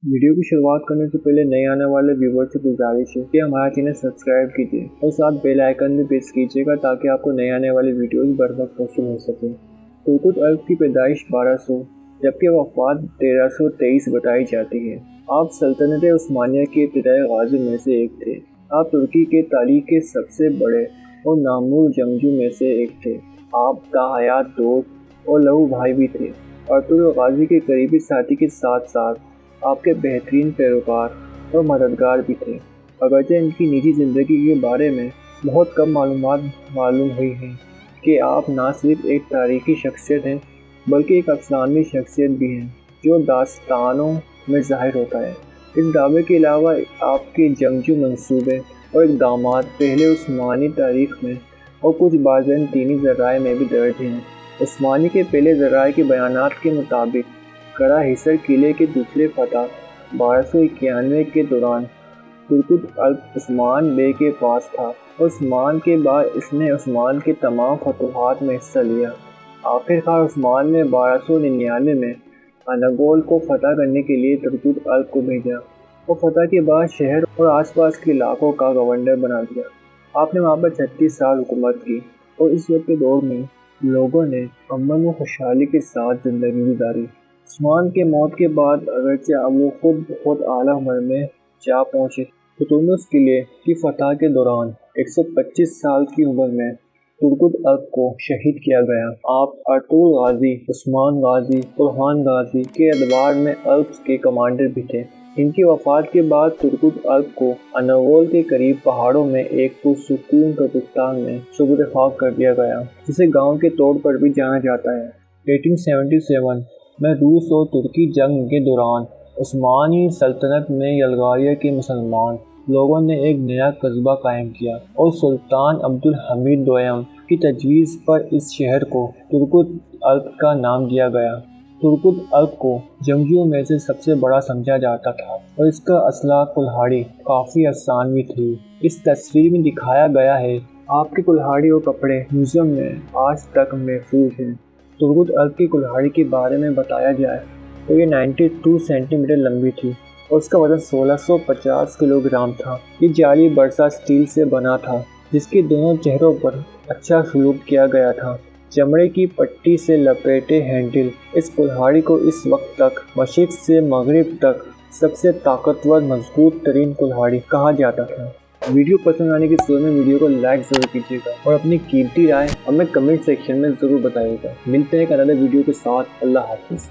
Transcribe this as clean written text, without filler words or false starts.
Video की शुरुआत करने से पहले नए आने वाले व्यूवर से गुजारिश है कि हमारा चैनल सब्सक्राइब कीजिए और साथ बेल आइकन भी प्रेस कीजिएगा ताकि आपको नए आने वाली वीडियोस बर वक्त मौसूल हो सके। तुर्कुत अल्प की पैदाइश 1200 जबकि वफात 1323 बताई जाती है। आप सल्तनत उस्मानिया के इब्तिदाई गाजी में से एक थे। आप तुर्की के तारीख के सबसे बड़े और नामूर जंगजू में से एक थे। आप ताहयात दोस्त और लहू भाई भी थे। अर्तुगरुल गाजी के करीबी साथी के साथ साथ आपके बेहतरीन पैरोकार और मददगार भी थे। अगरचे इनकी निजी ज़िंदगी के बारे में बहुत कम मालूम हुई हैं कि आप न सिर्फ एक तारीखी शख्सियत हैं बल्कि एक अफसानवी शख्सियत भी हैं जो दास्तानों में ज़ाहिर होता है। इस दावे के अलावा आपके जंगजू मंसूबे और इक़दामात पहले उस्मानी तारीख में और कुछ बाज़ंतीनी ज़राए में भी दर्ज हैं। उस्मानी के पहले ज़राए के बयानात के मुताबिक करा हिसर किले के दूसरे फतह 1291 के दौरान तुर्कुत अल्प उस्मान बे के पास था। उस्मान के बाद इसने उस्मान के तमाम फतूहात में हिस्सा लिया। आखिरकार उस्मान ने 1299 में अनागोल को फतह करने के लिए तुर्कुत अल्प को भेजा और फतह के बाद शहर और आसपास के इलाकों का गवर्नर बना दिया। आपने वहाँ पर 36 साल हुकूमत की और इस वक्त के दौर में लोगों ने अमन व खुशहाली के साथ ज़िंदगी गुजारी। उस्मान के मौत के बाद अगरचे अब वो खुद बहुत आला उम्र में जा पहुँचे, तुतुलमुस किले की फतह के दौरान 125 साल की उम्र में तुर्कुत अल्प को शहीद किया गया। आप अर्तुगरुल गाजी, उस्मान गाजी, बुरहान गाजी के अदवार में अल्प्स के कमांडर भी थे। इनकी वफात के बाद तुर्कुत अल्प को अनागोल के करीब पहाड़ों में एक पुरसुकून कब्रिस्तान में सुबुर खाक कर दिया गया, जिसे गांव के तौर पर भी जाना जाता है। 1877 में रूस और तुर्की जंग के दौरान उस्मानी सल्तनत में यलगारिया के मुसलमान लोगों ने एक नया कस्बा कायम किया और सुल्तान अब्दुल हमीद दोयम की तजवीज़ पर इस शहर को तुर्कुत अल्प का नाम दिया गया। तुर्कुत अल्प को जंगजुओं में से सबसे बड़ा समझा जाता था और इसका असला कुल्हाड़ी काफ़ी आसानवी थी। इस तस्वीर में दिखाया गया है आपके कुल्हाड़ी और कपड़े म्यूज़ियम में आज तक महफूज हैं। तुर्कुत अल्प की कुल्हाड़ी के बारे में बताया जाए तो ये 92 सेंटीमीटर लंबी थी और उसका वजन 1650 किलोग्राम था। ये जाली बरसा स्टील से बना था जिसके दोनों चेहरों पर अच्छा सलूक किया गया था। चमड़े की पट्टी से लपेटे हैंडल इस कुल्हाड़ी को इस वक्त तक मशरिक से मगरिब तक सबसे ताकतवर मजबूत तरीन कुल्हाड़ी कहा जाता था। वीडियो पसंद आने की सूरत में वीडियो को लाइक ज़रूर कीजिएगा और अपनी कीमती राय हमें कमेंट सेक्शन में ज़रूर बताइएगा। मिलते हैं एक अगले वीडियो के साथ। अल्लाह हाफ़िज़।